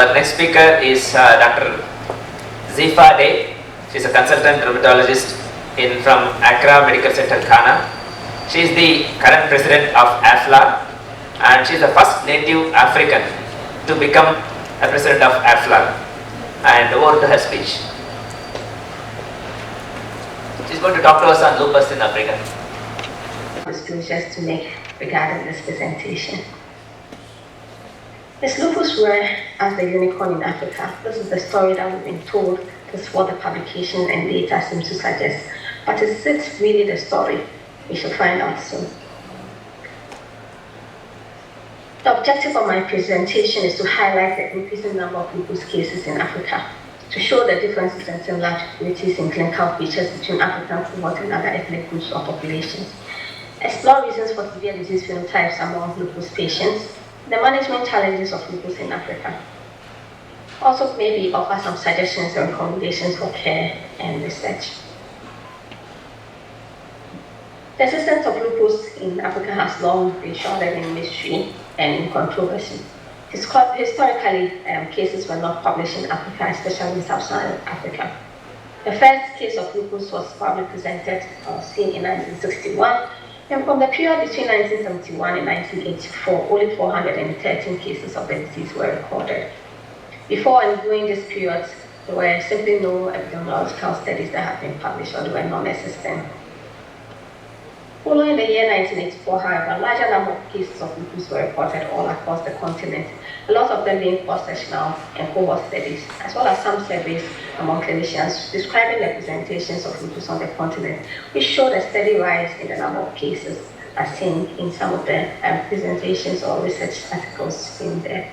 Our next speaker is Dr. Dzifa. She's a consultant rheumatologist from Accra Medical Center, Ghana. She is the current president of AFLA, and she is the first native African to become a president of AFLA. And over to her speech. She's going to talk to us on lupus in Africa. Disclosures to make regarding this presentation. Is lupus rare as the unicorn in Africa? This is the story that we've been told. This is what the publication and data seem to suggest. But is it really the story? We shall find out soon. The objective of my presentation is to highlight the increasing number of lupus cases in Africa, to show the differences and similarities in clinical features between African cohort and other ethnic groups or populations, explore reasons for severe disease phenotypes among lupus patients, the management challenges of lupus in Africa. Also, maybe offer some suggestions and recommendations for care and research. The existence of lupus in Africa has long been shrouded in mystery and in controversy. Historically, cases were not published in Africa, especially in sub-Saharan Africa. The first case of lupus was probably presented or seen in 1961, and from the period between 1971 and 1984, only 413 cases of the disease were recorded. Before and during this period, there were simply no epidemiological studies that had been published, or they were non-existent. Following the year 1984, however, a larger number of cases of lupus were reported all across the continent, a lot of them being cross-sectional and cohort studies, as well as some surveys among clinicians describing the presentations of lupus on the continent, which showed a steady rise in the number of cases as seen in some of the presentations or research articles in there.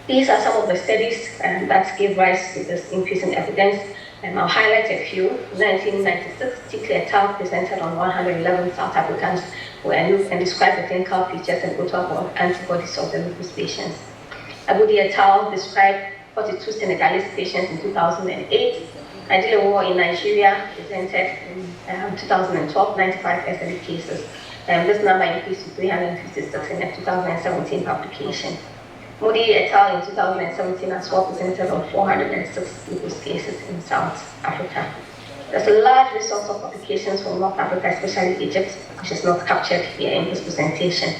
These are some of the studies that gave rise to this increasing evidence. I'll highlight a few. In 1996, Tikle et al. Presented on 111 South Africans who looked and described the clinical features and autoantibody antibodies of the lupus patients. Abudi et al. Described 42 Senegalese patients in 2008. Adilewo in Nigeria presented in 2012 95 SLE cases. This number increased to 356 in the 2017 publication. Moody et al. In 2017 as well presented on 406 lupus cases in South Africa. There's a large resource of publications from North Africa, especially Egypt, which is not captured here in this presentation.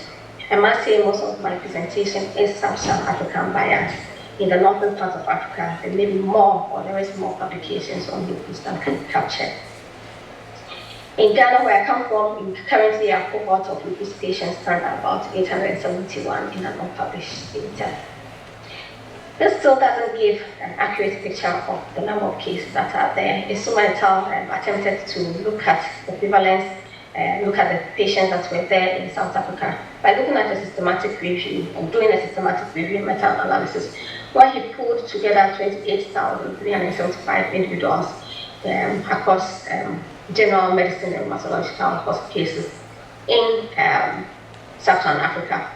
I must say most of my presentation is sub-Saharan African bias. In the northern part of Africa, there may be more, or there is more publications on lupus than can be captured. In Ghana, where I come from, currently our cohort of lupus patients stand at about 871 in an unpublished data. This still doesn't give an accurate picture of the number of cases that are there. Isuma et al. Attempted to look at the prevalence, look at the patients that were there in South Africa by looking at a systematic review and doing a systematic review meta-analysis, where he pulled together 28,375 individuals across general medicine and rheumatological hospital cases in sub-Saharan Africa,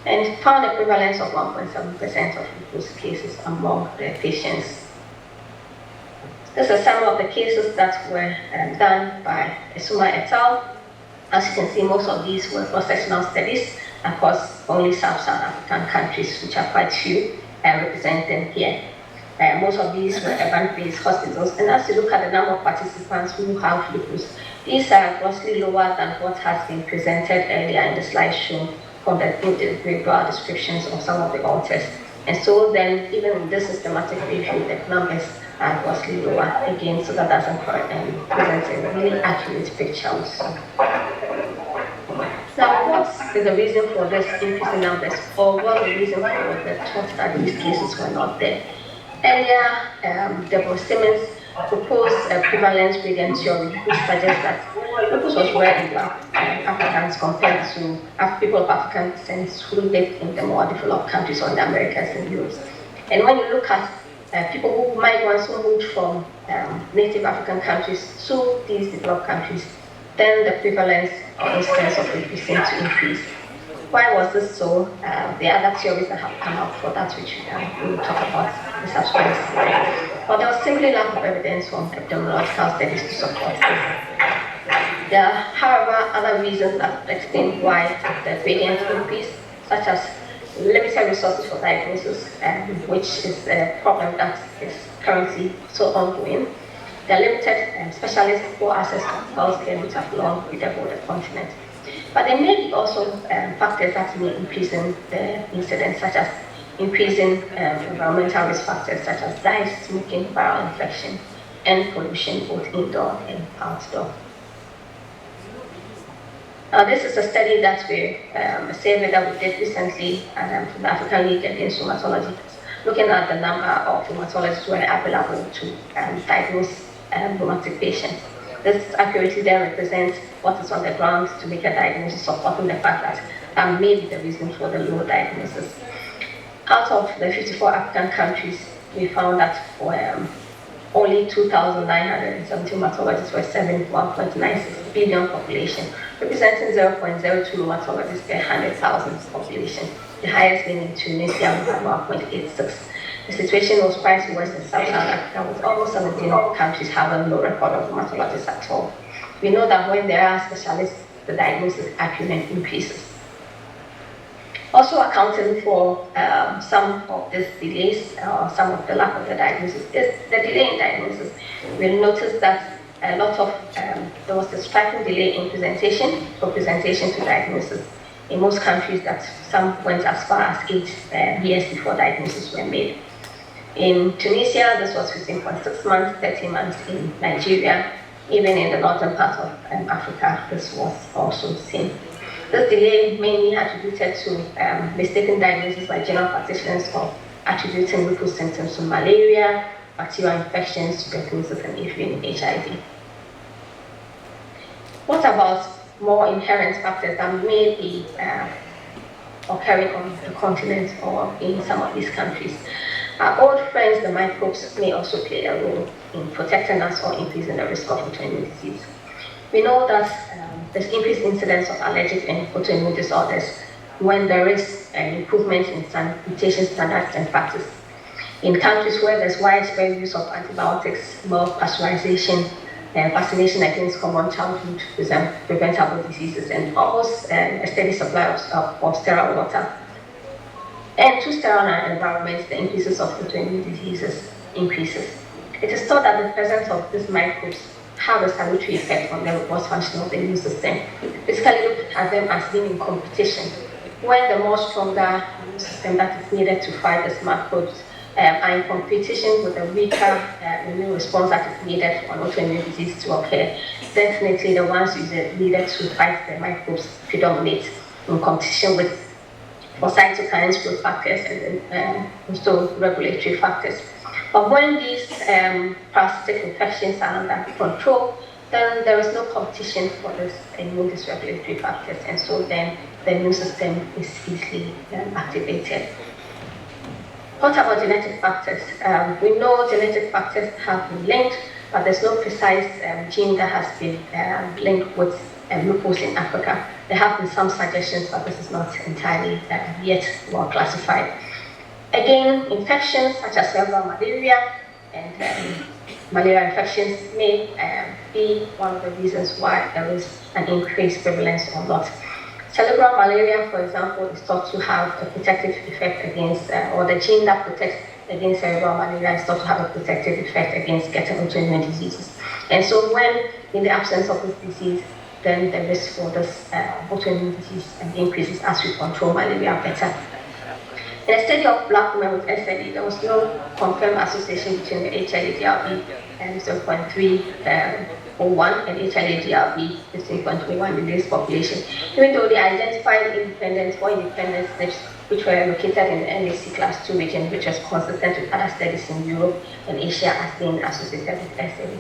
and found a prevalence of 1.7% of lupus cases among the patients. These are some of the cases that were done by Isuma et al. As you can see, most of these were cross-sectional studies across only sub-Saharan African countries, which are quite few, represented here. Most of these were urban-based hospitals, and as you look at the number of participants who have lupus, these are grossly lower than what has been presented earlier in the slide shown from the individual descriptions of some of the authors. And so then, even in this systematic review, the numbers are grossly lower again, so that doesn't present a really accurate picture also. Now, what is the reason for this increase in numbers, or what the reason for the thought that these cases were not there? Earlier, Deborah Simmons proposed a prevalence gradient theory, which suggests that lupus was rare in Black Africans compared to people of African descent who lived in the more developed countries or in the Americas and Europe. And when you look at people migrants who moved from native African countries to these developed countries, then the prevalence or incidence of lupus seemed to increase. Why was this so? There are other theories that have come out for that, which we will talk about in the subsequent slide. But there was simply lack of evidence from epidemiological studies to support this. There are, however, other reasons that explain why the gradient increased, such as limited resources for diagnosis, which is a problem that is currently so ongoing. There are limited specialists for access to healthcare which have long bedeviled the continent. But there may be also factors that may increase the incidence, such as increasing environmental risk factors such as diet, smoking, viral infection, and pollution both indoor and outdoor. Now, this is a study that a survey that we did recently from the African League Against Rheumatology, looking at the number of rheumatologists who are available to diagnose rheumatic patients. This accurately then represents what is on the ground to make a diagnosis, supporting the fact that that may be the reason for the low diagnosis. Out of the 54 African countries, we found that only 2,970 rheumatologists were serving 1.96 billion population, representing 0.02 rheumatologists per 100,000 population, the highest being in Tunisia with about 0.86. The situation was quite worse in Southern Africa, with almost 17 countries having no record of rheumatologists at all. We know that when there are specialists, the diagnosis acumen increases. Also accounting for some of these delays, or some of the lack of the diagnosis, is the delay in diagnosis. We'll notice that a lot of, there was a striking delay in presentation to diagnosis. In most countries, that some went as far as 8 years before diagnosis were made. In Tunisia, this was 15.6 months, 30 months in Nigeria. Even in the northern part of Africa, this was also seen. This delay mainly attributed to mistaken diagnosis by general practitioners of attributing lupus symptoms to malaria, bacterial infections, tuberculosis, and even HIV. What about more inherent factors that may be occurring on the continent or in some of these countries? Our old friends, the microbes, may also play a role in protecting us or increasing the risk of autoimmune disease. We know that there's increased incidence of allergic and autoimmune disorders when there is an improvement in sanitation standards and practice. In countries where there's widespread use of antibiotics, milk pasteurization, and vaccination against common childhood preventable diseases, and almost a steady supply of sterile water. And to sterile environments, the increases of autoimmune diseases increases. It is thought that the presence of these microbes have a salutary effect on the robust function of the immune system. Basically, look at them as being in competition, where the more stronger immune system that is needed to fight these microbes are in competition with the weaker immune response that is needed for an autoimmune disease to occur. Definitely, the ones needed to fight the microbes predominate in competition with for cytokines, growth factors, and also regulatory factors. But when these parasitic infections are under control, then there is no competition for this immune dysregulatory factors, and so then the immune system is easily activated. What about genetic factors? We know genetic factors have been linked, but there's no precise gene that has been linked with lupus in Africa. There have been some suggestions, but this is not entirely yet well classified. Again, infections such as cerebral malaria and malaria infections may be one of the reasons why there is an increased prevalence or not. Cerebral malaria, for example, is thought to have a protective effect against, or the gene that protects against cerebral malaria is thought to have a protective effect against getting autoimmune diseases. And so when, in the absence of this disease, then the risk for this autoimmune disease increases as we control malaria better. In a study of black women with SLE, there was no confirmed association between the HLA-DRB 0.301 and HLA-DRB 15.21 in this population, even though they identified independent SNPs which were located in the NAC class 2 region, which was consistent with other studies in Europe and Asia as being associated with SLE.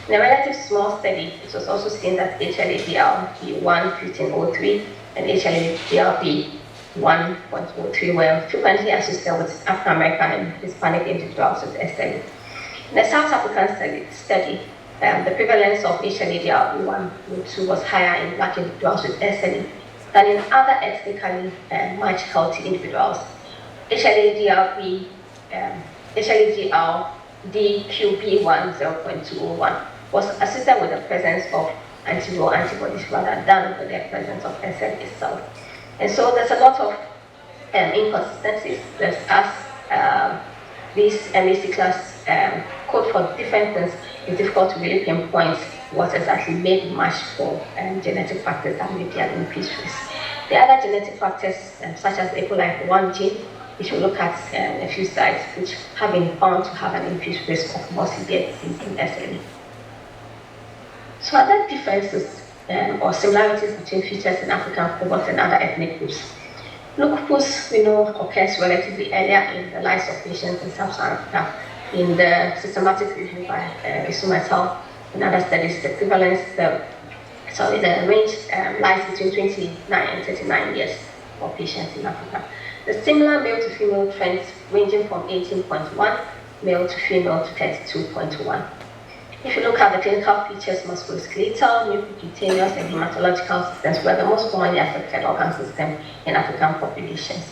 In a relatively small study, it was also seen that HLA-DRB 1503 and HLA-DRB 1.03 were frequently associated with African American and Hispanic individuals with SLE. In the South African study, the prevalence of HLA-DRB 1.2 was higher in black individuals with SLE than in other ethnically much healthy individuals. HLA-DRB DQB1 0.201 was associated with the presence of antiviral antibodies rather than with the presence of SLE itself. And so there's a lot of inconsistencies. There's these MAC class code for different things. It's difficult to really pinpoint what exactly may be matched for genetic factors that may be at increased risk. The other genetic factors, such as APOLIPE1 gene, which we'll look at a few slides, which have been found to have an increased risk of more severe disease in SLE. So other differences or similarities between features in African cohorts and other ethnic groups. LUPUS, we know, occurs relatively earlier in the lives of patients in Sub-Saharan Africa. In the systematic review by Isuma et al. In other studies, the prevalence, the range lies between 29 and 39 years for patients in Africa. The similar male to female trends ranging from 18.1 male to female to 32.1. If you look at the clinical features, musculoskeletal, mucocutaneous, and hematological systems were the most commonly affected organ system in African populations.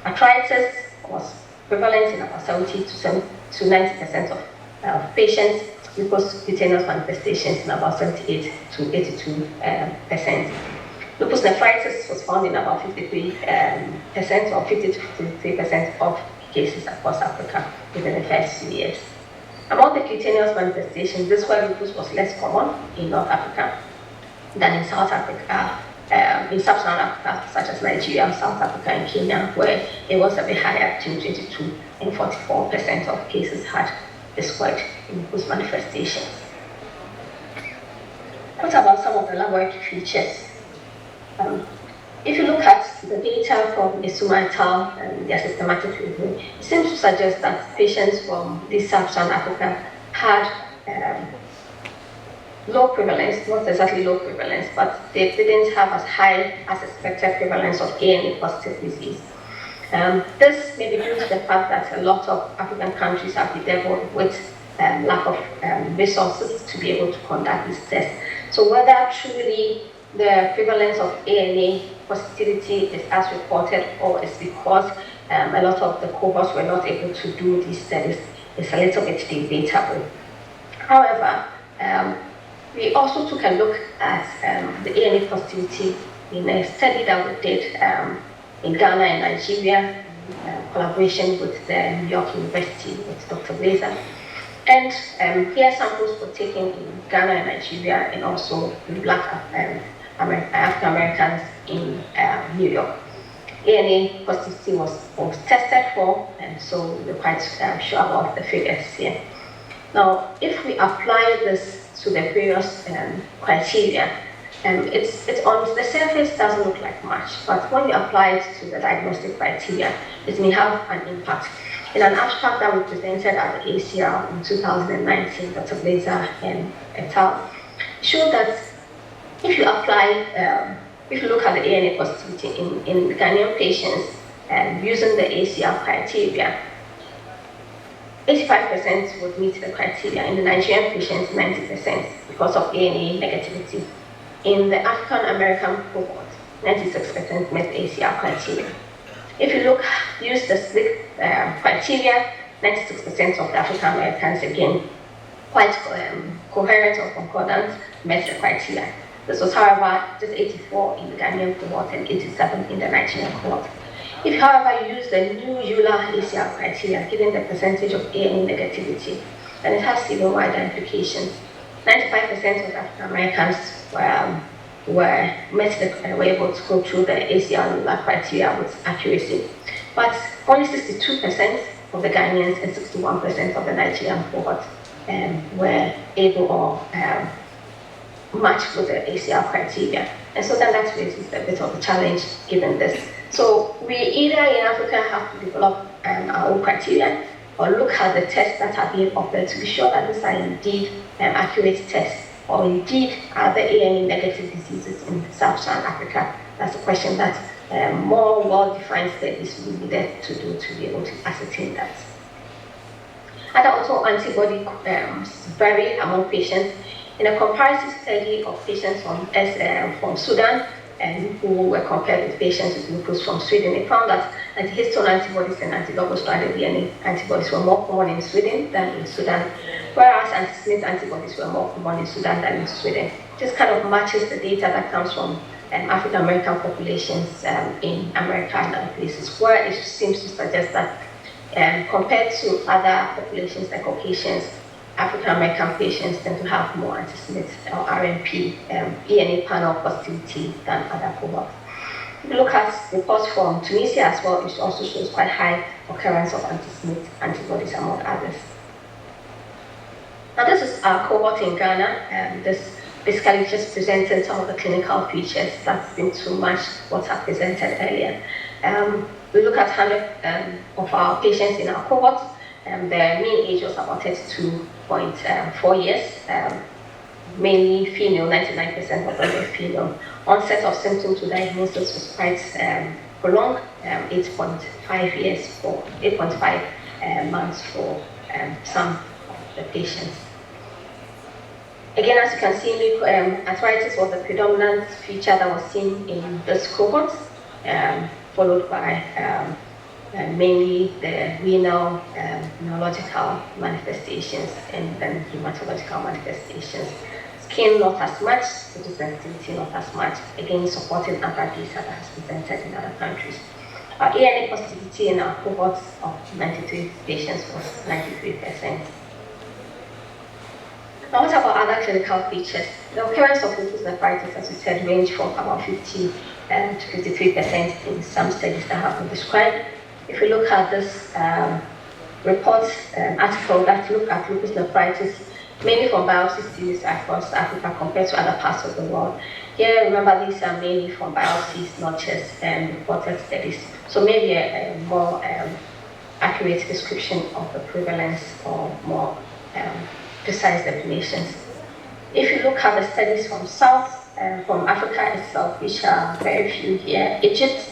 Arthritis was prevalent in about 70 to 90% of patients, mucocutaneous manifestations in about 78 to 82%. Lupus nephritis was found in about 53% or 50 to 53% of cases across Africa within the first few years. Among the cutaneous manifestations, this where lupus was less common in North Africa than in South Africa, in Sub-Saharan Africa, such as Nigeria, South Africa, and Kenya, where it was a bit higher, between 22 and 44% of cases had described lupus manifestations. What about some of the laboratory features? If you look at the data from Isuma et al. And their systematic review, it seems to suggest that patients from this Sub-Saharan Africa had low prevalence, not exactly low prevalence, but they didn't have as high as expected prevalence of ANA positive disease. This may be due to the fact that a lot of African countries have bedeviled with lack of resources to be able to conduct this test. So whether truly the prevalence of ANA positivity is as reported, or it's because a lot of the cohorts were not able to do these studies, is a little bit debatable. However, we also took a look at the ANA positivity in a study that we did in Ghana and Nigeria, in collaboration with the New York University with Dr. Blazer. And here samples were taken in Ghana and Nigeria, and also in Black African Americans in New York. ANA positivity was tested for, and so we're quite sure about the figures here. Now, if we apply this to the various criteria, it's on the surface doesn't look like much, but when you apply it to the diagnostic criteria, it may have an impact. In an abstract that we presented at the ACR in 2019, Dr. Blazer and et al. Showed that if you apply, if you look at the ANA positivity in Ghanaian patients using the ACR criteria, 85% would meet the criteria. In the Nigerian patients, 90% because of ANA negativity. In the African American cohort, 96% met the ACR criteria. If you use the SLIC criteria, 96% of the African Americans, again, quite coherent or concordant, met the criteria. This was, however, just 84 in the Ghanaian cohort and 87 in the Nigerian cohort. If, however, you use the new EULA ACR criteria, given the percentage of ANA negativity, then it has even wider implications. 95% of African Americans were able to go through the ACR EULA criteria with accuracy, but only 62% of the Ghanaians and 61% of the Nigerian cohort were able or matched with the ACR criteria. And so then that raises a bit of a challenge given this. So we either in Africa have to develop our own criteria, or look at the tests that are being offered to be sure that these are indeed accurate tests, or indeed are there ANA negative diseases in Sub-Saharan Africa. That's a question that more well-defined studies will be needed to do to be able to ascertain that. Other autoantibody vary among patients. In a comparative study of patients from Sudan who were compared with patients with lupus from Sweden, they found that antihistone antibodies and anti-double-stranded DNA antibodies were more common in Sweden than in Sudan, whereas anti-SNP antibodies were more common in Sudan than in Sweden. Just kind of matches the data that comes from African American populations in America and other places, where it seems to suggest that compared to other populations like Caucasians, African American patients tend to have more anti-Smith or RMP ENA panel positivity than other cohorts. If you look at reports from Tunisia as well, it also shows quite high occurrence of anti-Smith antibodies among others. Now this is our cohort in Ghana. This basically just presented some of the clinical features that seem to match what I presented earlier. We look at 100 of our patients in our cohort. Their mean age was about 32.4 years, mainly female, 99% of them were female. Onset of symptoms to diagnosis was quite prolonged, 8.5 years for 8.5 months for some of the patients. Again, as you can see, arthritis was the predominant feature that was seen in this cohort, followed by mainly the renal, neurological manifestations, and then hematological manifestations. Skin not as much, photo sensitivity not as much, again supporting other data that has presented in other countries. Our ENA positivity in our cohorts of 93 patients was 93%. Now, what about other clinical features? The occurrence of lupus nephritis, as we said, range from about 50 to 53% in some studies that have been described. If we look at this report article that looked at lupus nephritis, mainly from biopsy studies across Africa compared to other parts of the world. Here, remember, these are mainly from biopsies, not just reported studies. So maybe a more accurate description of the prevalence or more precise definitions. If you look at the studies from from Africa itself, which are very few here, Egypt,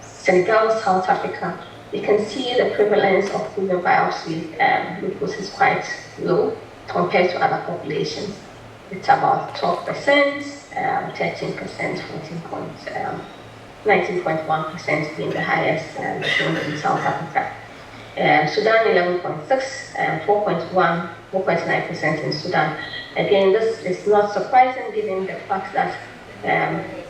Senegal, South Africa, you can see the prevalence of human biopsy lupus is quite low compared to other populations. It's about 12%, 13%, 19.1% being the highest shown in South Africa. Sudan 11.6, 4.1, 4.9% in Sudan. Again, this is not surprising given the fact that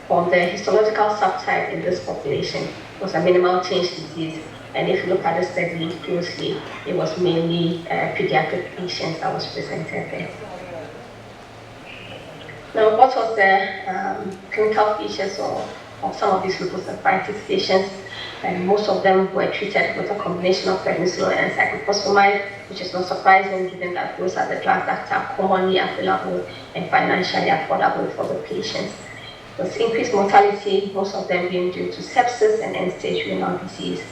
from the histological subtype in this population was a minimal change disease. And if you look at the study closely, it was mainly pediatric patients that was presented there. Now, what was the clinical features of some of these lupus nephritis patients? And most of them were treated with a combination of prednisolone and cyclophosphamide, which is not surprising given that those are the drugs that are commonly available and financially affordable for the patients. With increased mortality, most of them being due to sepsis and end-stage renal disease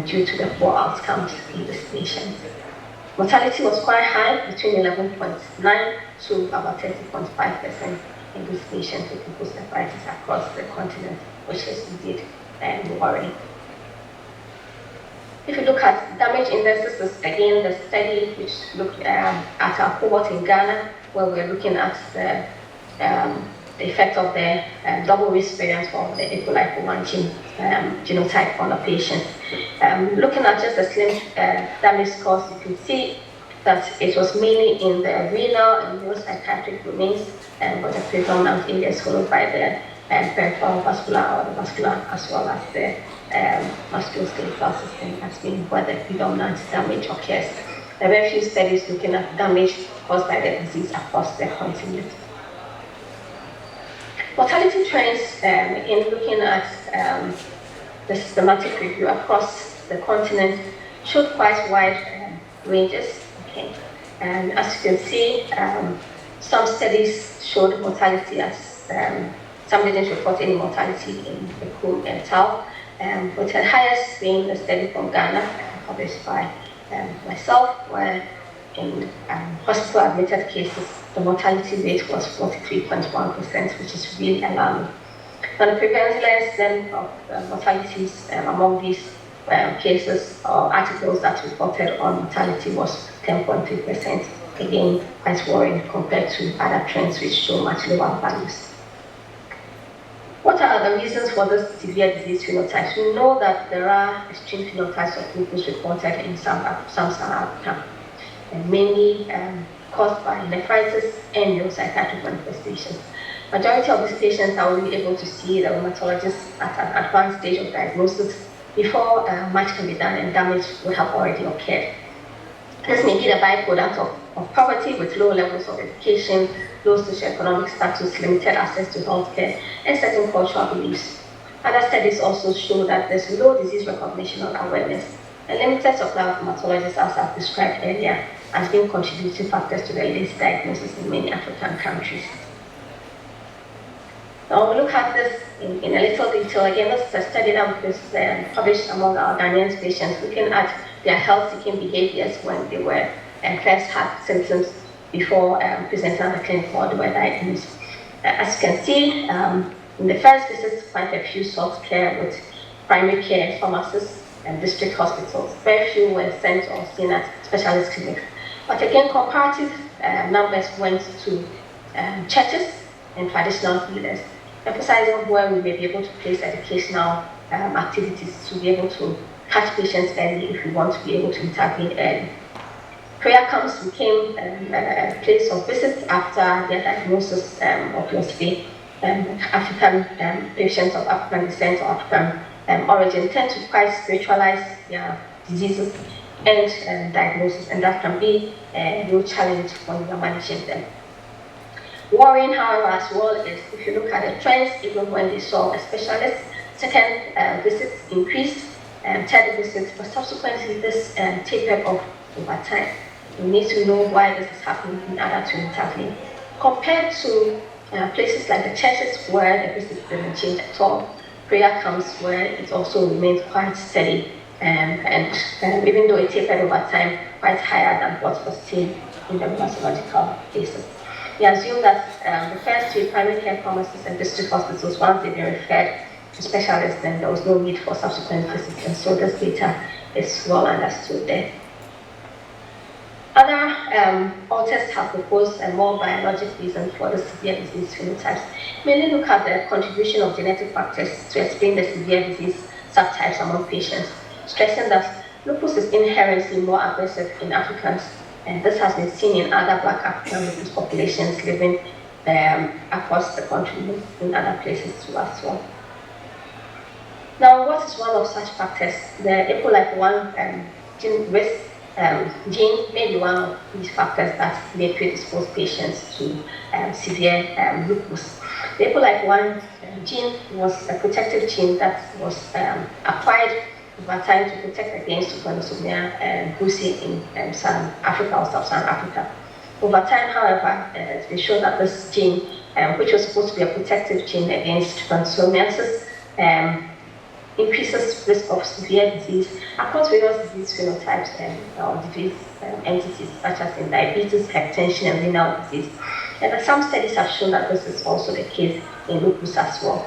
due to the poor outcomes in this patient. Mortality was quite high, between 11.9 to about 30.5% in this patient with lupus nephritis across the continent, which is indeed worrying. If you look at damage index, this is again the study which looked at our cohort in Ghana, where we're looking at the effect of the double risk variant for the apolipoprotein gene genotype on the patients. Looking at just the slim damage scores, you can see that it was mainly in the renal and neuropsychiatric domains, but the predominant areas followed by the peripheral vascular or the vascular as well as the musculoskeletal system has been where the predominant damage occurs. There are very few studies looking at damage caused by the disease across the continent. Mortality trends, in looking at the systematic review across the continent, showed quite wide ranges. Okay, and as you can see, some studies showed mortality as some didn't report any mortality in the pool and tau, with the highest being the study from Ghana, published by myself, where in hospital admitted cases, the mortality rate was 43.1%, which is really alarming. Now, the prevalence then of mortalities among these cases or articles that reported on mortality was 10.3%. Again, quite worrying compared to other trends which show much lower values. What are the reasons for this severe disease phenotypes? We know that there are extreme phenotypes of lupus reported in some South Africa, mainly caused by nephritis and neuropsychiatric manifestations. Majority of these patients are only able to see the rheumatologist at an advanced stage of diagnosis before much can be done and damage would have already occurred. This may be the byproduct of poverty with low levels of education, low socioeconomic status, limited access to healthcare, and certain cultural beliefs. Other studies also show that there's low disease recognition or awareness, and limited supply of rheumatologists, as I've described earlier, as being contributing factors to the late diagnosis in many African countries. Now we'll look at this in a little detail. Again, this is a study that was published among our Ghanaian patients, looking at their health-seeking behaviors when they were first had symptoms before presenting at the clinic or they were diagnosed. As you can see, in the first visit, quite a few sought care with primary care pharmacists and district hospitals. Very few were sent or seen at specialist clinics. But again, comparative numbers went to churches and traditional healers, emphasizing where we may be able to place educational activities to be able to catch patients early if we want to be able to intervene early. Prayer camps became a place of visit after their diagnosis of obviously African patients of African descent or African origin tend to quite spiritualize their diseases and diagnosis, and that can be a real challenge when we are managing them. Worrying, however, as well is if you look at the trends, even when they saw a specialist, second visits increased, third visits, but subsequently this tapered off over time. We need to know why this is happening in order to intervene. Compared to places like the churches where the visits didn't change at all, prayer camps where it also remained quite steady, and even though it tapered over time, quite higher than what was seen in the rheumatological cases. We assume that the first three primary care pharmacists and district hospitals, once they've been referred to specialists, then there was no need for subsequent visits, and so this data is well understood there. Other authors have proposed a more biologic reason for the severe disease phenotypes. Mainly look at the contribution of genetic factors to explain the severe disease subtypes among patients, stressing that lupus is inherently more aggressive in Africans, and this has been seen in other Black African lupus populations living across the country in other places too as well. Now, what is one of such factors? The APOLIPE1 gene risk gene may be one of these factors that may predispose patients to severe lupus. The APOLIPE1 gene was a protective gene that was acquired over time to protect against trypanosomia and brucei in Southern Africa or Sub-Saharan Africa. Over time, however, it's been shown that this gene, which was supposed to be a protective gene against trypanosomiasis, increases risk of severe disease across various disease phenotypes or disease entities, such as in diabetes, hypertension, and renal disease. And some studies have shown that this is also the case in lupus as well.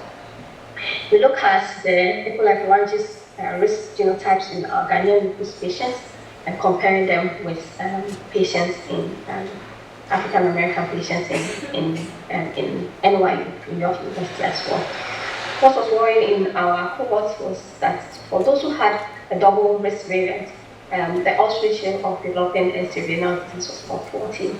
We look at the APOLIPE1 risk genotypes in our Ghanaian lupus patients and comparing them with patients in African American patients in NYU, New York University as well. What was worrying in our cohorts was that for those who had a double risk variant, the odds ratio of developing end-stage renal disease was about 14.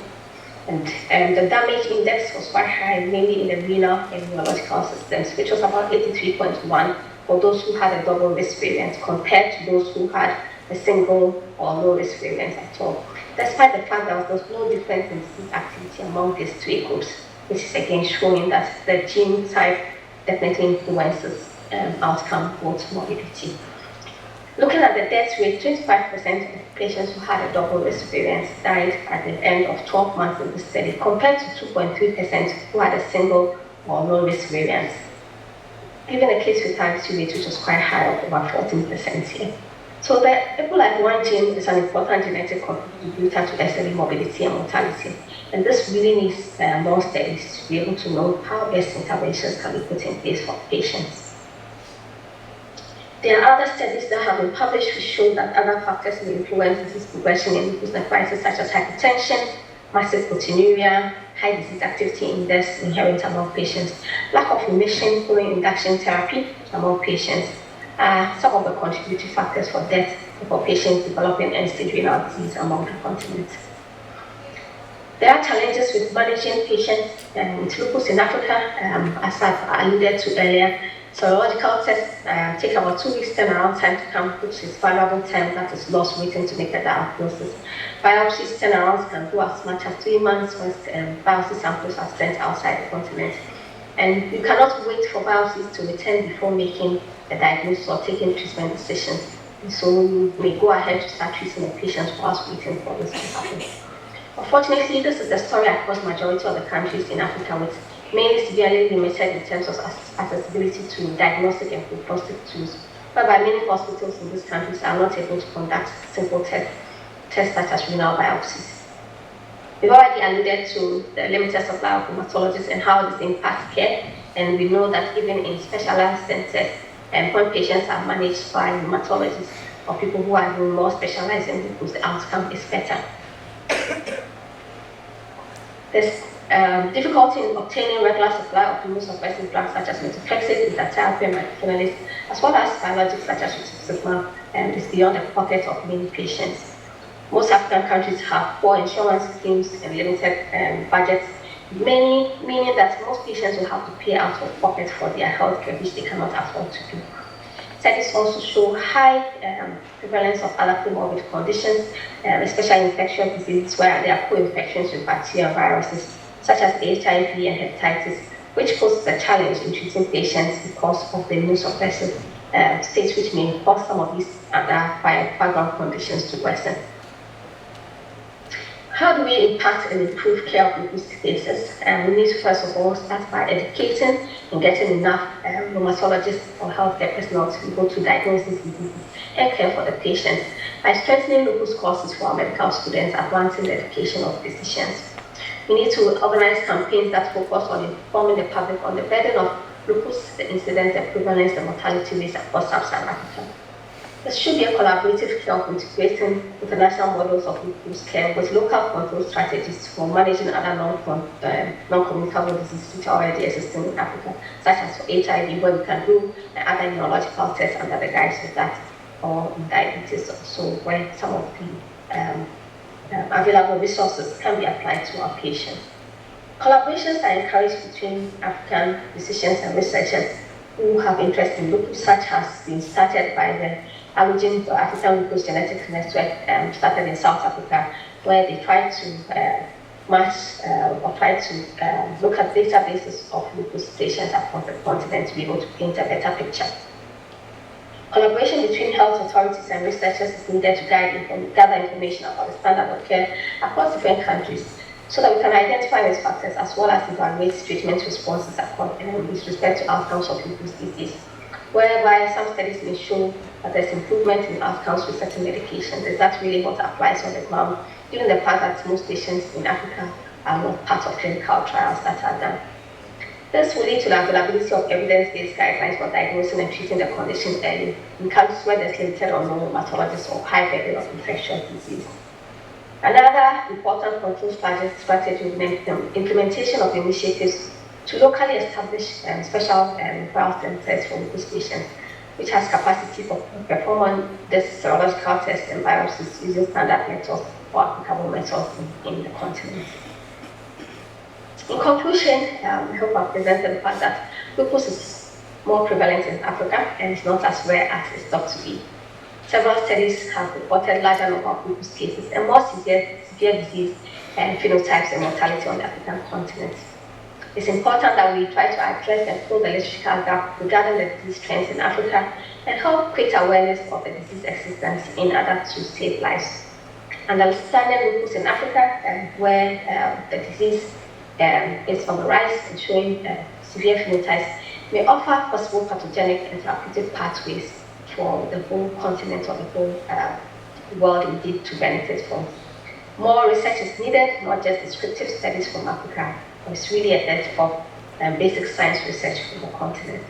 And the damage index was quite high, mainly in the renal and neurological systems, which was about 83.1 for those who had a double risk variant compared to those who had a single or low risk variant at all. Despite the fact that there was no difference in disease activity among these three groups, which is again showing that the gene type definitely influences outcome, both morbidity. Looking at the death rate, 25% of patients who had a double risk variant died at the end of 12 months in the study, compared to 2.3% who had a single or low risk variant. Given a case fatality rate, which was quite high, of about 14% here. So the APOLIPE1 gene is an important genetic contributor to SLE morbidity and mortality. And this really needs more studies to be able to know how best interventions can be put in place for patients. There are other studies that have been published which show that other factors may influence disease progression in lupus nephritis, such as hypertension, massive proteinuria, high disease activity index inherent among patients, lack of remission following induction therapy among patients, some of the contributing factors for death for patients developing end-stage renal disease among the continent. There are challenges with managing patients with lupus in Africa, as I've alluded to earlier. Serological tests take about 2 weeks turnaround time to come, which is valuable time that is lost waiting to make a diagnosis. Biopsies turnarounds can go as much as 3 months once biopsy samples are sent outside the continent. And you cannot wait for biopsies to return before making a diagnosis or taking treatment decisions. And so you may go ahead to start treating a patient whilst waiting for this to happen. Unfortunately, this is the story across the majority of the countries in Africa, with mainly severely limited in terms of accessibility to diagnostic and prognostic tools, whereby many hospitals in these countries are not able to conduct simple tests such as renal biopsies. We've already alluded to the limited supply of hematologists and how this impacts care, and we know that even in specialized centers, when patients are managed by hematologists or people who are more specialized in lupus, the outcome is better. There's difficulty in obtaining regular supply of immunosuppressive drugs such as methotrexate, isotretinoin, and mycophenolate, as well as biologics such as rituximab, and is beyond the pocket of many patients. Most African countries have poor insurance schemes and limited budgets, meaning that most patients will have to pay out of pocket for their health care, which they cannot afford to do. Studies also show high prevalence of other comorbid conditions, especially infectious diseases where there are co-infections with bacteria and viruses, such as HIV and hepatitis, which poses a challenge in treating patients because of the immunosuppressive states, which may cause some of these other background conditions to worsen. How do we impact and improve care of lupus cases? We need to first of all start by educating and getting enough rheumatologists or healthcare personnel to be able to diagnose these diseases and care for the patients by strengthening lupus courses for our medical students, advancing the education of physicians. We need to organize campaigns that focus on informing the public on the burden of lupus, the incidence, the prevalence, the mortality rates across sub-Saharan Africa. There should be a collaborative care of integrating international models of lupus care with local control strategies for managing other non-communicable diseases which are already existing in Africa, such as for HIV, where we can do other neurological tests under the guise of that, or in diabetes also, where some of the available resources can be applied to our patients. Collaborations are encouraged between African physicians and researchers who have interest in lupus, such has been started by the African Lupus Genetics Network, started in South Africa, where they try to look at databases of lupus patients across the continent to be able to paint a better picture. Collaboration between health authorities and researchers is needed to gather information about the standard of care across different countries, so that we can identify risk factors as well as evaluate treatment responses with respect to outcomes of lupus disease, whereby some studies may show that there's improvement in outcomes with certain medications. Is that really what applies on the ground, given the fact that most patients in Africa are not part of clinical trials that are done? This will lead to the availability of evidence-based guidelines for diagnosing and treating the condition early in countries where there's limited or no rheumatologists or high burden of infectious disease. Another important control strategy will be the implementation of initiatives to locally establish special trial centers for lupus patients, which has capacity for performing this serological tests and biopsies using standard methods or applicable methods in the continent. In conclusion, I hope I've presented the fact that lupus is more prevalent in Africa and is not as rare as it's thought to be. Several studies have reported larger number of lupus cases and more severe disease and phenotypes and mortality on the African continent. It's important that we try to address and fill the literature gap regarding the disease trends in Africa and help create awareness of the disease existence in order to save lives. Understanding lupus in Africa, where the disease is on the rise and showing severe phenotypes, may offer possible pathogenic and therapeutic pathways for the whole continent or the whole world indeed to benefit from. More research is needed, not just descriptive studies from Africa, but it's really a depth of basic science research from the continent.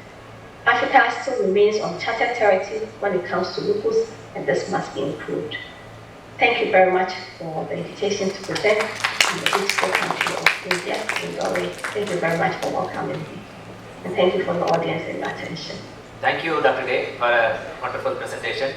Africa still remains uncharted territory when it comes to lupus, and this must be improved. Thank you very much for the invitation to present in the beautiful country of India, in Norway. Thank you very much for welcoming me, and thank you for the audience and your attention. Thank you, Dr. Day, for a wonderful presentation.